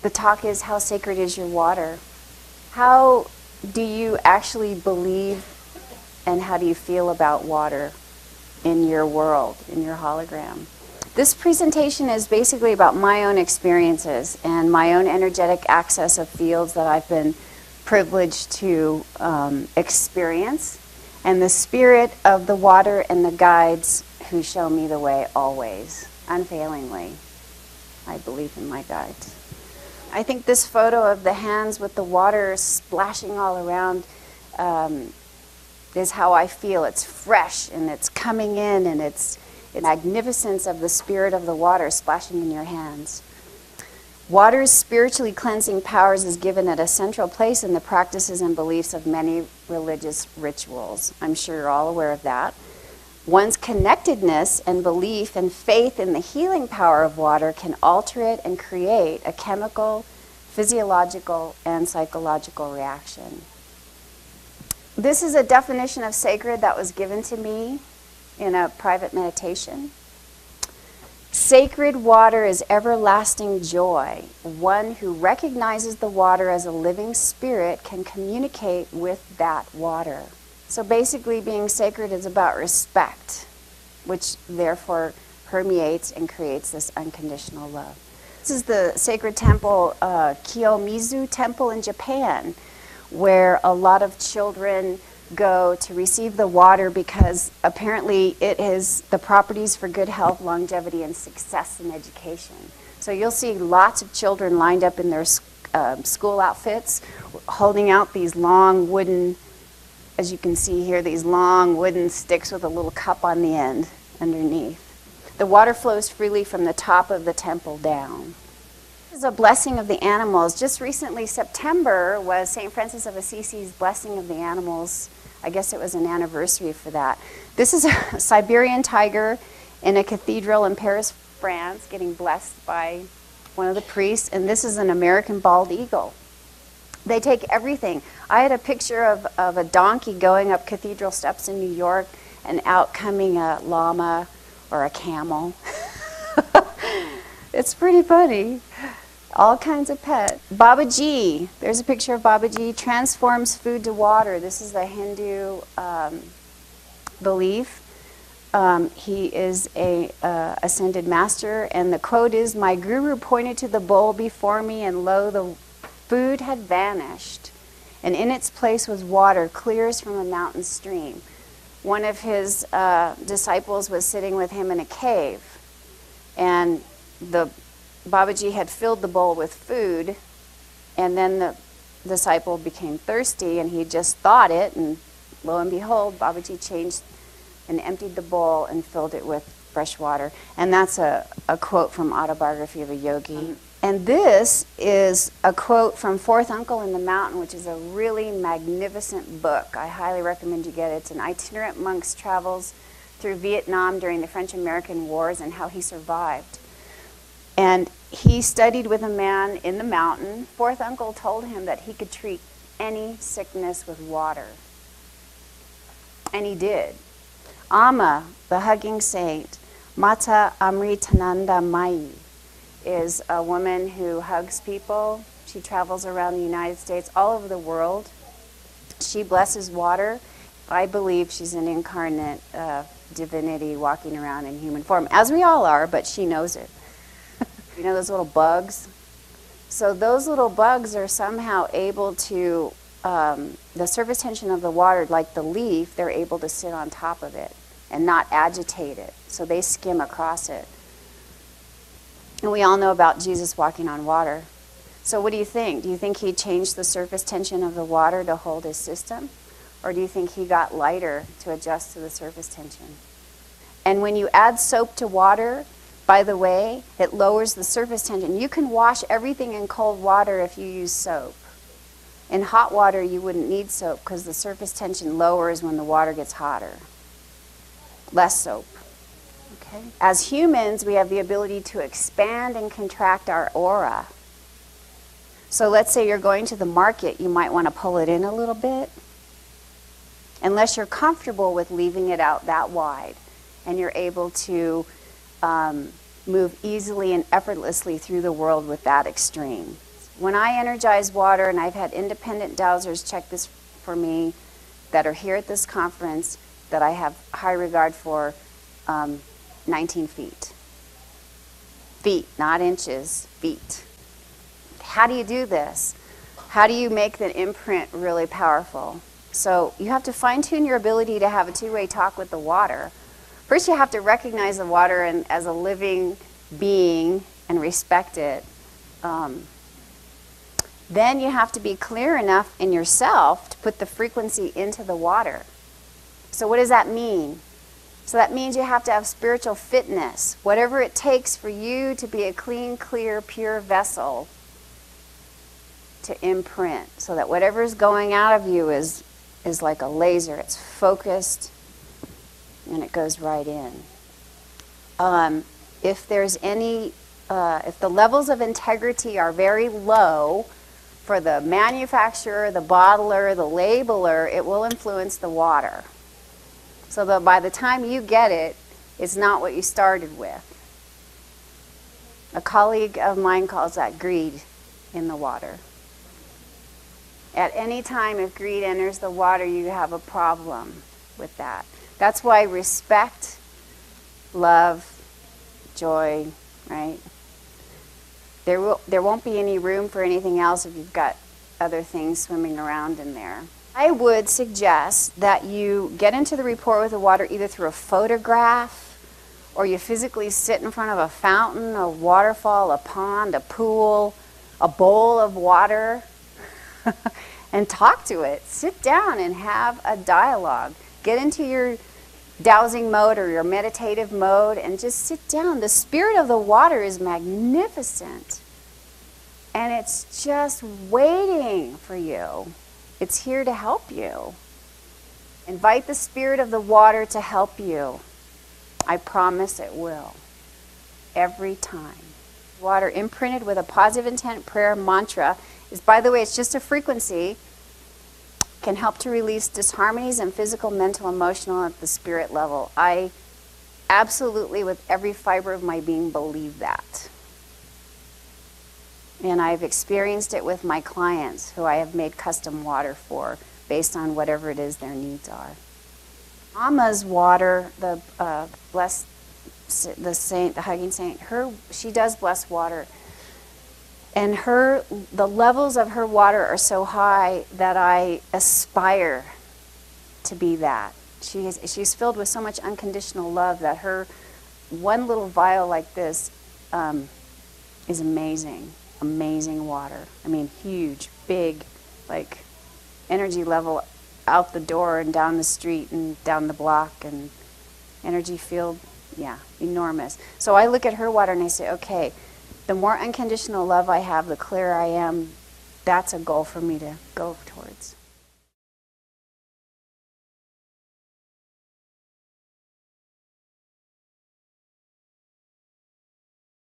The talk is, how sacred is your water? How do you actually believe and how do you feel about water in your world, in your hologram? This presentation is basically about my own experiences and my own energetic access of fields that I've been privileged to experience, and the spirit of the water and the guides who show me the way always, unfailingly. I believe in my guides. I think this photo of the hands with the water splashing all around is how I feel. It's fresh and it's coming in, and it's the magnificence of the spirit of the water splashing in your hands. Water's spiritually cleansing powers is given at a central place in the practices and beliefs of many religious rituals. I'm sure you're all aware of that. One's connectedness and belief and faith in the healing power of water can alter it and create a chemical, physiological, and psychological reaction. This is a definition of sacred that was given to me in a private meditation. Sacred water is everlasting joy. One who recognizes the water as a living spirit can communicate with that water. So basically, being sacred is about respect, which therefore permeates and creates this unconditional love. This is the sacred temple, Kiyomizu Temple in Japan, where a lot of children go to receive the water because apparently it has the properties for good health, longevity, and success in education. So you'll see lots of children lined up in their school outfits, holding out these long wooden, as you can see here, these long wooden sticks with a little cup on the end underneath. The water flows freely from the top of the temple down. This is a blessing of the animals. Just recently, September, was St. Francis of Assisi's blessing of the animals. I guess it was an anniversary for that. This is a Siberian tiger in a cathedral in Paris, France, getting blessed by one of the priests, and this is an American bald eagle. They take everything. I had a picture of a donkey going up cathedral steps in New York, and out coming a llama or a camel. It's pretty funny. All kinds of pets. Babaji, there's a picture of Babaji, transforms food to water. This is the Hindu belief. He is a ascended master, and the quote is, "My guru pointed to the bowl before me, and lo, the food had vanished, and in its place was water, clear as from a mountain stream." One of his disciples was sitting with him in a cave, and the Babaji had filled the bowl with food, and then the disciple became thirsty, and he just thought it, and lo and behold, Babaji changed and emptied the bowl and filled it with fresh water. And that's a quote from Autobiography of a Yogi. And this is a quote from Fourth Uncle in the Mountain, which is a really magnificent book. I highly recommend you get it. It's an itinerant monk's travels through Vietnam during the French-American Wars and how he survived. And he studied with a man in the mountain. Fourth Uncle told him that he could treat any sickness with water. And he did. Amma, the hugging saint, Mata Amritananda Mai, is a woman who hugs people. She travels around the United States, all over the world. She blesses water. I believe she's an incarnate divinity walking around in human form, as we all are, but she knows it. You know those little bugs? So those little bugs are somehow able to, the surface tension of the water, like the leaf, they're able to sit on top of it and not agitate it. So they skim across it. And we all know about Jesus walking on water. So what do you think? Do you think he changed the surface tension of the water to hold his system? Or do you think he got lighter to adjust to the surface tension? And when you add soap to water, by the way, it lowers the surface tension. You can wash everything in cold water if you use soap. In hot water, you wouldn't need soap because the surface tension lowers when the water gets hotter. Less soap. Okay. As humans, we have the ability to expand and contract our aura. So let's say you're going to the market, you might want to pull it in a little bit. Unless you're comfortable with leaving it out that wide and you're able to move easily and effortlessly through the world with that extreme. When I energize water, and I've had independent dowsers check this for me that are here at this conference that I have high regard for, 19 feet. Feet, not inches, feet. How do you do this? How do you make the imprint really powerful? So you have to fine-tune your ability to have a two-way talk with the water. First, you have to recognize the water as a living being and respect it. Then you have to be clear enough in yourself to put the frequency into the water. So what does that mean? So that means you have to have spiritual fitness, whatever it takes for you to be a clean, clear, pure vessel to imprint, so that whatever's going out of you is like a laser. It's focused and it goes right in. If there's any, if the levels of integrity are very low for the manufacturer, the bottler, the labeler, it will influence the water. So that by the time you get it, it's not what you started with. A colleague of mine calls that greed in the water. At any time, if greed enters the water, you have a problem with that. That's why respect, love, joy, right? There won't be any room for anything else if you've got other things swimming around in there. I would suggest that you get into the rapport with the water either through a photograph, or you physically sit in front of a fountain, a waterfall, a pond, a pool, a bowl of water, and talk to it. Sit down and have a dialogue. Get into your dowsing mode or your meditative mode and just sit down. The spirit of the water is magnificent. And it's just waiting for you. It's here to help you. Invite the spirit of the water to help you. I promise it will. Every time. Water imprinted with a positive intent prayer mantra is, by the way, it's just a frequency, can help to release disharmonies in physical, mental, emotional at the spirit level. I absolutely, with every fiber of my being, believe that. And I've experienced it with my clients who I have made custom water for based on whatever it is their needs are. Mama's water, the blessed, the saint, the hugging saint, she does bless water. And the levels of her water are so high that I aspire to be that. She's filled with so much unconditional love that her one little vial like this is amazing. Amazing water. I mean, huge, big, like energy level out the door and down the street and down the block, and energy field, yeah, enormous. So I look at her water and I say, okay, the more unconditional love I have, the clearer I am. That's a goal for me to go towards.